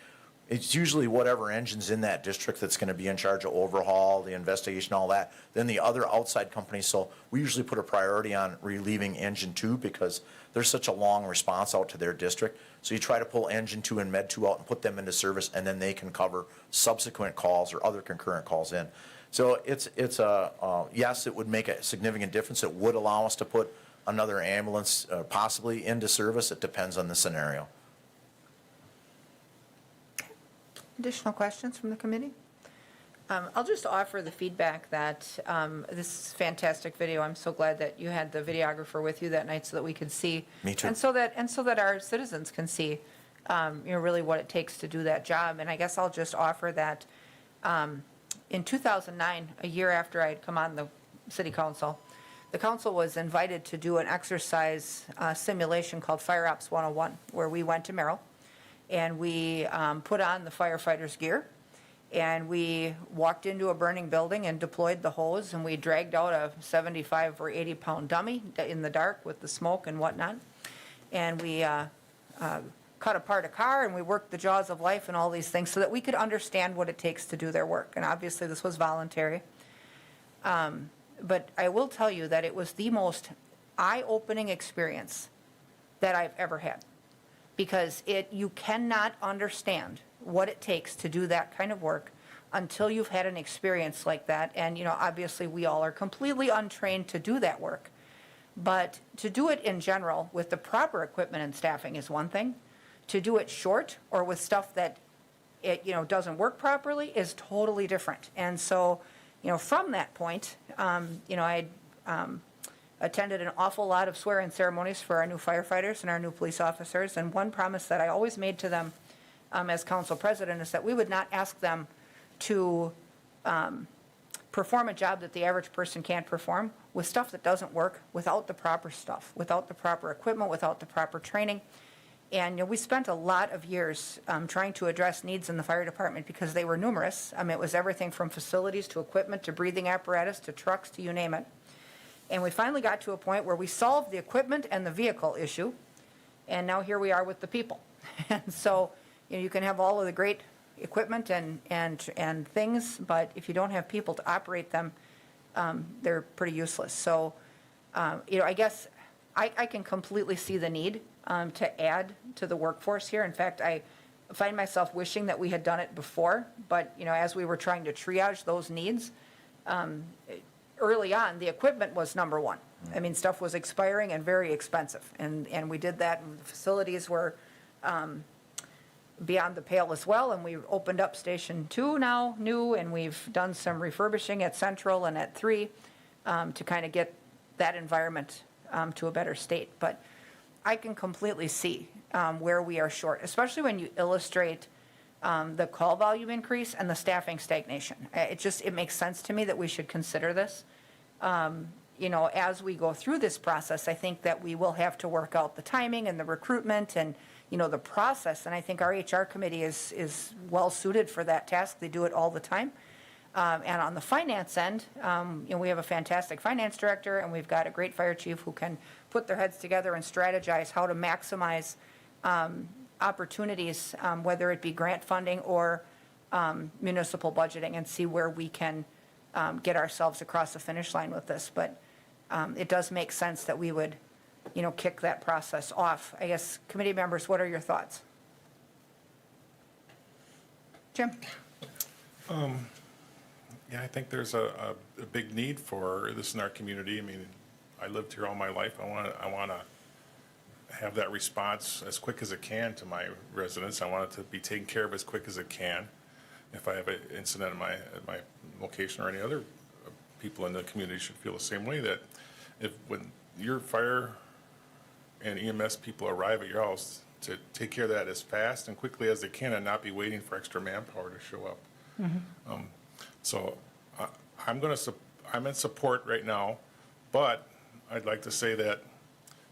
it's usually whatever engine's in that district that's gonna be in charge of overhaul, the investigation, all that, then the other outside companies. So we usually put a priority on relieving engine 2 because there's such a long response out to their district. So you try to pull engine 2 and med 2 out and put them into service, and then they can cover subsequent calls or other concurrent calls in. So yes, it would make a significant difference. It would allow us to put another ambulance possibly into service. It depends on the scenario. Additional questions from the committee? I'll just offer the feedback that this is fantastic video. I'm so glad that you had the videographer with you that night so that we could see. Me too. And so that our citizens can see, really what it takes to do that job. And I guess I'll just offer that in 2009, a year after I had come on the city council, the council was invited to do an exercise simulation called Fire Ops 101, where we went to Merrill and we put on the firefighters' gear, and we walked into a burning building and deployed the hose, and we dragged out a 75 or 80-pound dummy in the dark with the smoke and whatnot. And we cut apart a car, and we worked the jaws of life and all these things so that we could understand what it takes to do their work. And obviously, this was voluntary. But I will tell you that it was the most eye-opening experience that I've ever had. Because you cannot understand what it takes to do that kind of work until you've had an experience like that. And, obviously we all are completely untrained to do that work. But to do it in general with the proper equipment and staffing is one thing. To do it short or with stuff that it, doesn't work properly is totally different. And so, from that point, I attended an awful lot of swear-in ceremonies for our new firefighters and our new police officers. And one promise that I always made to them as council president is that we would not ask them to perform a job that the average person can't perform with stuff that doesn't work, without the proper stuff, without the proper equipment, without the proper training. And we spent a lot of years trying to address needs in the fire department because they were numerous. It was everything from facilities to equipment to breathing apparatus to trucks to you name it. And we finally got to a point where we solved the equipment and the vehicle issue, and now here we are with the people. And so, you can have all of the great equipment and things, but if you don't have people to operate them, they're pretty useless. So, I guess I can completely see the need to add to the workforce here. In fact, I find myself wishing that we had done it before, but, as we were trying to triage those needs, early on, the equipment was number one. Stuff was expiring and very expensive, and we did that, and the facilities were beyond the pale as well, and we opened up Station 2 now, new, and we've done some refurbishing at Central and at 3 to kind of get that environment to a better state. But I can completely see where we are short, especially when you illustrate the call volume increase and the staffing stagnation. It makes sense to me that we should consider this. As we go through this process, I think that we will have to work out the timing and the recruitment and, the process. And I think our HR committee is well suited for that task. They do it all the time. And on the finance end, we have a fantastic finance director, and we've got a great fire chief who can put their heads together and strategize how to maximize opportunities, whether it be grant funding or municipal budgeting, and see where we can get ourselves across the finish line with this. But it does make sense that we would, kick that process off. I guess, committee members, what are your thoughts? Jim? Yeah, I think there's a big need for this in our community. I lived here all my life. I want to have that response as quick as it can to my residents. I want it to be taken care of as quick as it can. If I have an incident at my location, or any other people in the community should feel the same way, that when your fire and EMS people arrive at your house, to take care of that as fast and quickly as they can and not be waiting for extra manpower to show up. Mm-hmm. So I'm in support right now, but I'd like to say that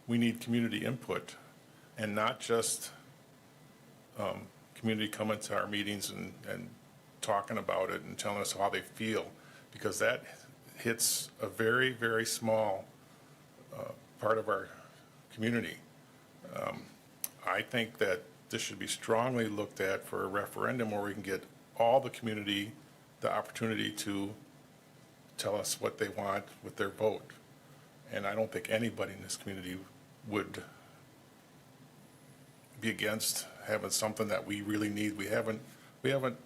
we need community input, and not just community coming to our meetings and talking about it and telling us how they feel, because that hits a very, very small part of our community. I think that this should be strongly looked at for a referendum where we can get all the community the opportunity to tell us what they want with their vote. And I don't think anybody in this community would be against having something that we really need. We haven't done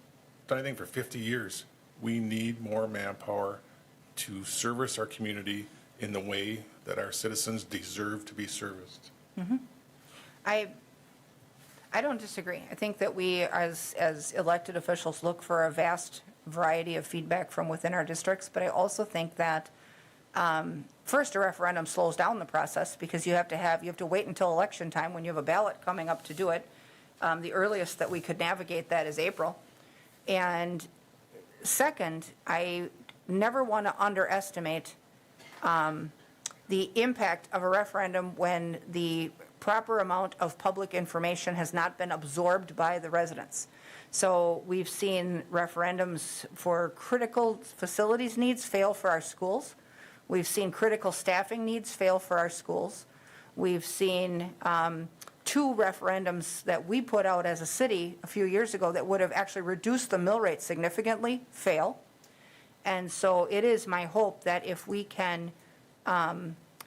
anything for 50 years. We need more manpower to service our community in the way that our citizens deserve to be serviced. I don't disagree. I think that we, as elected officials, look for a vast variety of feedback from within our districts, but I also think that, first, a referendum slows down the process, because you have to wait until election time when you have a ballot coming up to do it. The earliest that we could navigate that is April. And second, I never want to underestimate the impact of a referendum when the proper amount of public information has not been absorbed by the residents. So we've seen referendums for critical facilities needs fail for our schools. We've seen critical staffing needs fail for our schools. We've seen 2 referendums that we put out as a city a few years ago that would have actually reduced the mill rate significantly fail. And so it is my hope that if we can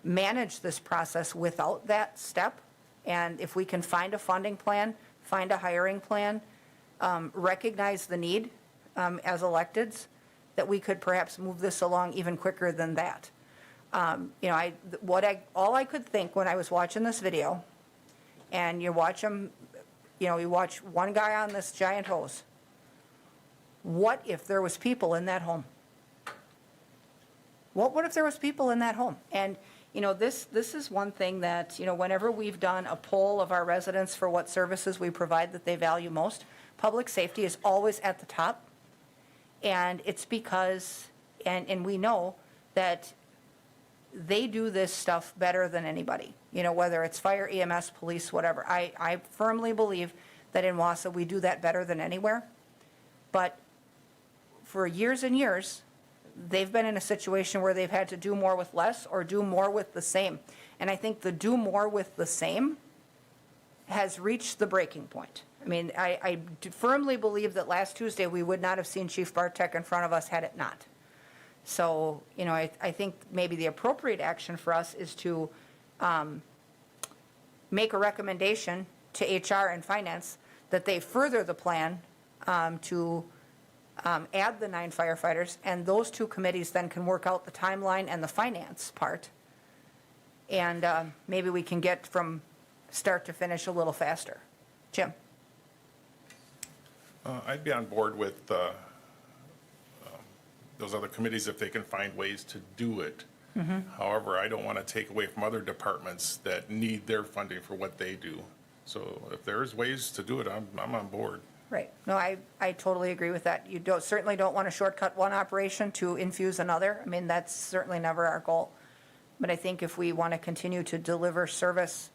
manage this process without that step, and if we can find a funding plan, find a hiring plan, recognize the need as electeds, that we could perhaps move this along even quicker than that. All I could think when I was watching this video, and you watch them, you watch one guy on this giant hose. What if there was people in that home? What if there was people in that home? And, this is one thing that, whenever we've done a poll of our residents for what services we provide that they value most, public safety is always at the top. And it's because, and we know that they do this stuff better than anybody, whether it's fire, EMS, police, whatever. I firmly believe that in Wausau, we do that better than anywhere. But for years and years, they've been in a situation where they've had to do more with less or do more with the same. And I think the do more with the same has reached the breaking point. I mean, I firmly believe that last Tuesday, we would not have seen Chief Bartek in front of us had it not. So, I think maybe the appropriate action for us is to make a recommendation to HR and Finance that they further the plan to add the 9 firefighters, and those 2 committees then can work out the timeline and the finance part. And maybe we can get from start to finish a little faster. Jim? I'd be on board with those other committees if they can find ways to do it. However, I don't want to take away from other departments that need their funding for what they do. So if there's ways to do it, I'm on board. Right. No, I totally agree with that. You certainly don't want to shortcut one operation to infuse another. I mean, that's certainly never our goal. But I think if we want to continue to deliver service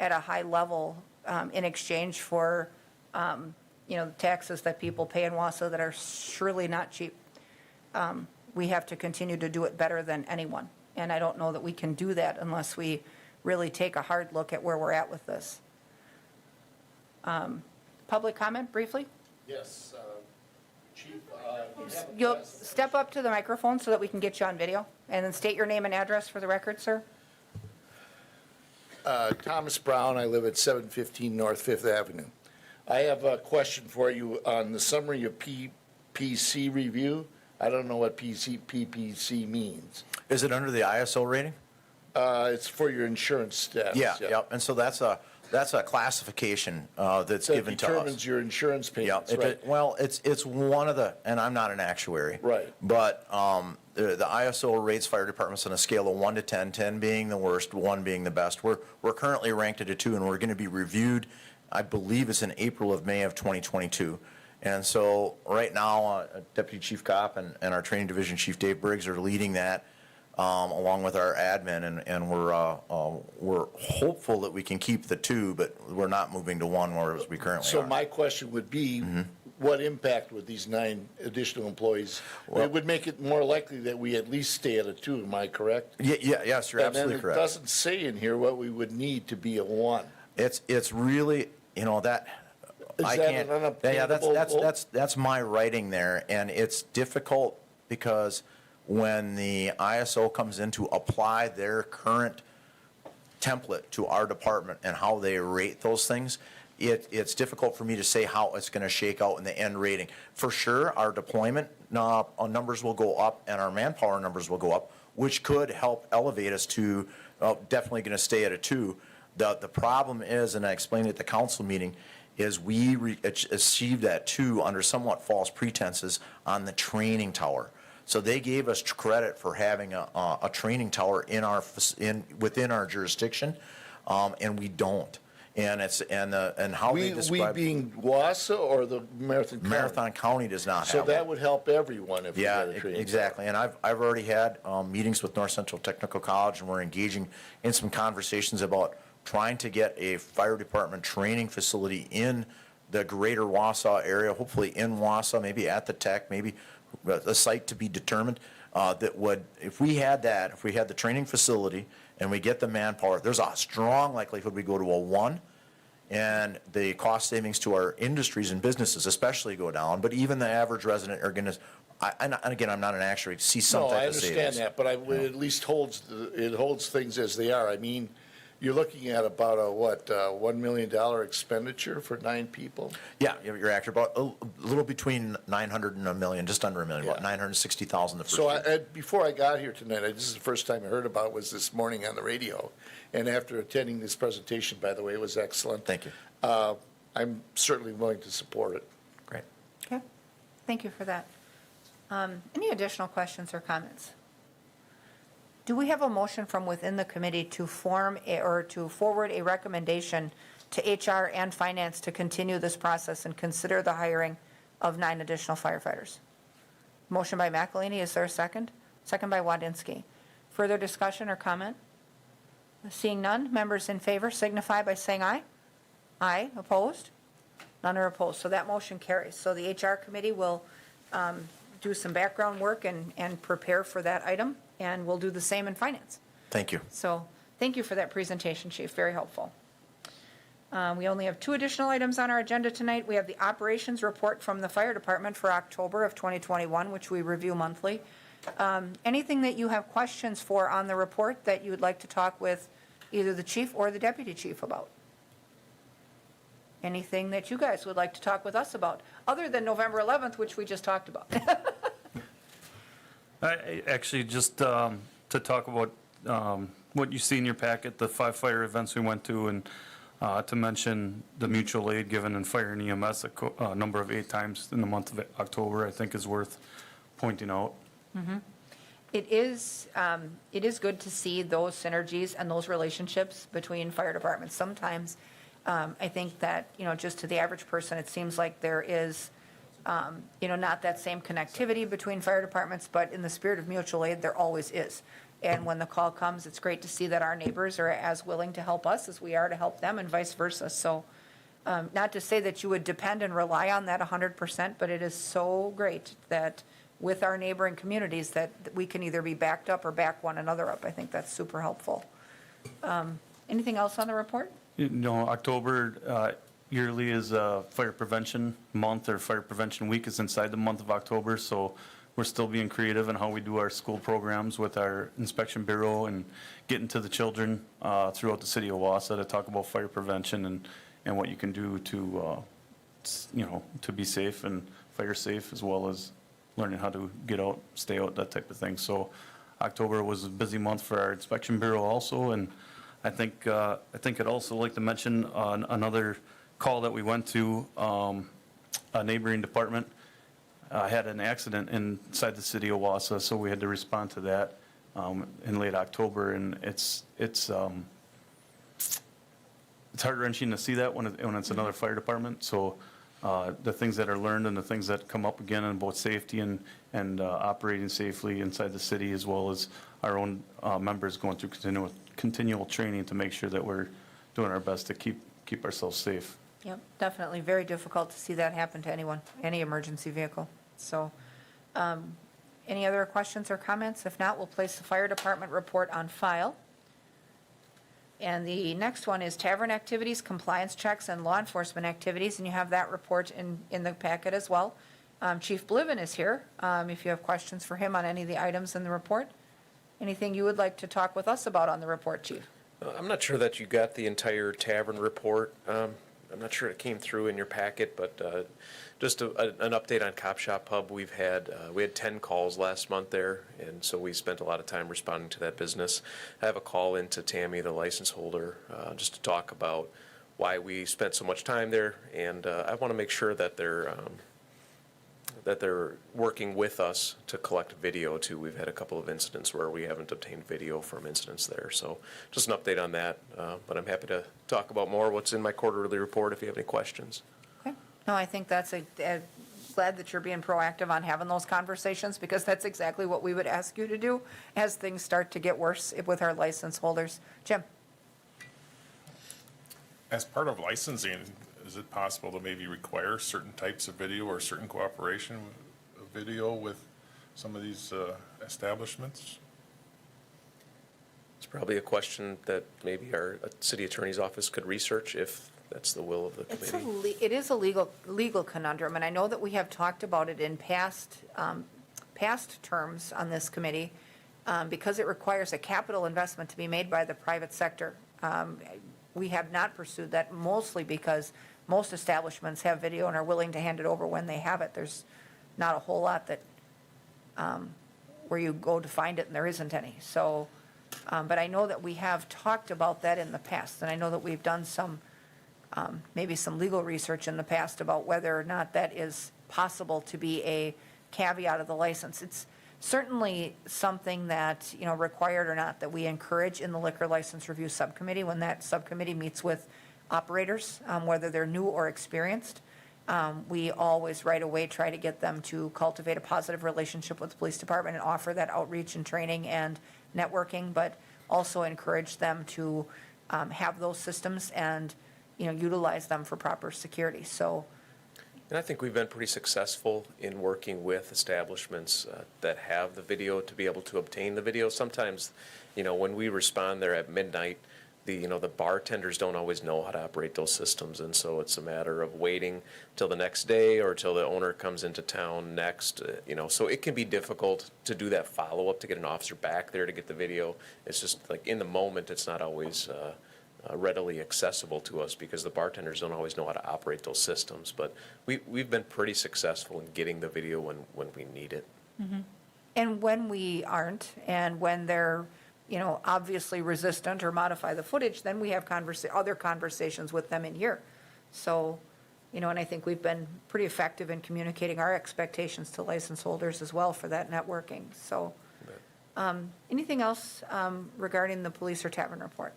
at a high level in exchange for, the taxes that people pay in Wausau that are surely not cheap, we have to continue to do it better than anyone. And I don't know that we can do that unless we really take a hard look at where we're at with this. Public comment, briefly? Yes, Chief, You'll step up to the microphone so that we can get you on video, and then state your name and address for the record, sir. Thomas Brown, I live at 715 North Fifth Avenue. I have a question for you on the summary of PPC review. I don't know what PPC means. Is it under the ISO rating? It's for your insurance status. Yeah. And so that's a classification that's So it given to us. determines your insurance Yeah, payments, right? well, it's one of the, and I'm not an actuary. Right. But the ISO rates fire departments on a scale of 1 to 10, 10 being the worst, 1 being the best. We're currently ranked at a 2, and we're going to be reviewed, I believe it's in April of May of 2022. And so right now, Deputy Chief Kopp and our Training Division Chief Dave Briggs are leading that, along with our admin, and we're hopeful that we can keep the 2, but we're not moving to 1 whereas we currently So are. my question would be, what impact would these 9 additional employees? It would make it more likely that we at least stay at a 2, am I correct? Yes, you're absolutely And then correct. it doesn't say in here what we would need to be a 1. It's really You know, that, Is I that can't. an Yeah, unobtainable vote? that's my writing there, and it's difficult because when the ISO comes in to apply their current template to our department and how they rate those things, it's difficult for me to say how it's going to shake out in the end rating. For sure, our deployment numbers will go up and our manpower numbers will go up, which could help elevate us to, definitely going to stay at a 2. The problem is, and I explained it at the council meeting, is we achieved that 2 under somewhat false pretenses on the training tower. So they gave us credit for having a training tower within our jurisdiction, and we don't. And how they We describe being Wausau or the Marathon County? Marathon County does not have So one. that would help everyone if we Yeah, had a training. exactly. And I've already had meetings with North Central Technical College, and we're engaging in some conversations about trying to get a fire department training facility in the greater Wausau area, hopefully in Wausau, maybe at the tech, maybe a site to be determined, that would, if we had the training facility and we get the manpower, there's a strong likelihood we go to a 1, and the cost savings to our industries and businesses especially go down, but even the average resident are gonna, and again, I'm not an actuary, see some No, I type of savings. understand that, but it at least it holds things as they are. I mean, you're looking at about a, $1 million expenditure for 9 people? Yeah, you're accurate, about a little between 900 and a million, just under a million, about Yeah. 960,000 the first So year. before I got here tonight, this is the first time I heard about it, was this morning on the radio. And after attending this presentation, by the way, it was excellent. Thank you. I'm certainly willing to support it. Great. Okay, thank you for that. Any additional questions or comments? Do we have a motion from within the committee to to forward a recommendation to HR and Finance to continue this process and consider the hiring of 9 additional firefighters? Motion by McElhaney, is there a second? Second by Wadinsky. Further discussion or comment? Seeing none, members in favor signify by saying aye. Aye, opposed? None are opposed, so that motion carries. So the HR committee will do some background work and prepare for that item, and we'll do the same in finance. Thank you. So thank you for that presentation, Chief, very helpful. We only have 2 additional items on our agenda tonight. We have the operations report from the fire department for October of 2021, which we review monthly. Anything that you have questions for on the report that you would like to talk with either the chief or the deputy chief about? Anything that you guys would like to talk with us about, other than November 11th, which we just talked about? I actually just to talk about what you see in your packet, the 5 fire events we went to, and to mention the mutual aid given in fire and EMS a number of 8 times in the month of October, I think is worth pointing out. It is good to see those synergies and those relationships between fire departments. Sometimes, I think that, just to the average person, it seems like there is, not that same connectivity between fire departments, but in the spirit of mutual aid, there always is. And when the call comes, it's great to see that our neighbors are as willing to help us as we are to help them, and vice versa. So, not to say that you would depend and rely on that 100%, but it is so great that with our neighboring communities that we can either be backed up or back one another up. I think that's super helpful. Anything else on the report? October yearly is Fire Prevention Month, or Fire Prevention Week is inside the month of October, so we're still being creative in how we do our school programs with our inspection bureau and getting to the children throughout the city of Wausau to talk about fire prevention and what you can do to, to be safe and fire safe, as well as learning how to get out, stay out, that type of thing. So October was a busy month for our inspection bureau also, and I think I'd also like to mention another call that we went to, a neighboring department had an accident inside the city of Wausau, so we had to respond to that in late October, and it's heart-wrenching to see that when it's another fire department. So the things that are learned and the things that come up again in both safety and operating safely inside the city, as well as our own members going through continual training to make sure that we're doing our best to keep ourselves safe. Yep, definitely very difficult to see that happen to anyone, any emergency vehicle. So, any other questions or comments? If not, we'll place the fire department report on file. And the next one is tavern activities, compliance checks, and law enforcement activities, and you have that report in the packet as well. Chief Bliven is here, if you have questions for him on any of the items in the report. Anything you would like to talk with us about on the report, Chief? I'm not sure that you got the entire tavern report. I'm not sure it came through in your packet, but just an update on Cop Shop Hub. We had 10 calls last month there, and so we spent a lot of time responding to that business. I have a call into Tammy, the license holder, just to talk about why we spent so much time there, and I want to make sure that they're working with us to collect video too. We've had a couple of incidents where we haven't obtained video from incidents there. So just an update on that. But I'm happy to talk about more what's in my quarterly report if you have any questions. Okay. No, I think that's glad that you're being proactive on having those conversations, because that's exactly what we would ask you to do as things start to get worse with our license holders. Jim? As part of licensing, is it possible to maybe require certain types of video or certain cooperation of video with some of these establishments? It's probably a question that maybe our city attorney's office could research if that's the will of the committee. It is a legal conundrum, and I know that we have talked about it in past terms on this committee, because it requires a capital investment to be made by the private sector. We have not pursued that, mostly because most establishments have video and are willing to hand it over when they have it. There's not a whole lot that, where you go to find it and there isn't any. So, but I know that we have talked about that in the past, and I know that we've done some, maybe some legal research in the past about whether or not that is possible to be a caveat of the license. It's certainly something that, required or not, that we encourage in the liquor license review subcommittee when that subcommittee meets with operators, whether they're new or experienced. We always right away try to get them to cultivate a positive relationship with the police department and offer that outreach and training and networking, but also encourage them to have those systems and, utilize them for proper security. So, And I think we've been pretty successful in working with establishments that have the video to be able to obtain the video. Sometimes, when we respond there at midnight, the bartenders don't always know how to operate those systems, and so it's a matter of waiting till the next day or till the owner comes into town next. So it can be difficult to do that follow-up, to get an officer back there to get the video. It's just like in the moment, it's not always readily accessible to us because the bartenders don't always know how to operate those systems. But we've been pretty successful in getting the video when we need it. and when we aren't, and when they're, obviously resistant or modify the footage, then we have other conversations with them in here. So, and I think we've been pretty effective in communicating our expectations to license holders as well for that networking. So, anything else regarding the police or tavern report?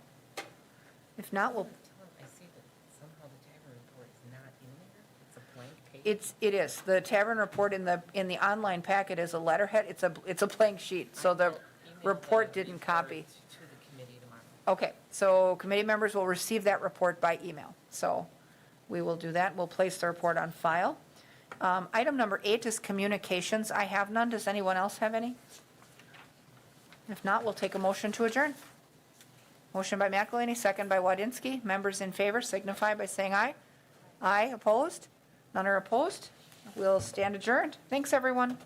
If not, we'll. I see that somehow the tavern report is not in there. It's a blank page. It is. The tavern report in the online packet is a letterhead. It's a blank sheet, so the report didn't copy. To the committee tomorrow. Okay, so committee members will receive that report by email. So we will do that. We'll place the report on file. Item number 8 is communications. I have none. Does anyone else have any? If not, we'll take a motion to adjourn. Motion by McElhaney, second by Wadinsky. Members in favor signify by saying aye. Aye, opposed? None are opposed. We'll stand adjourned. Thanks, everyone.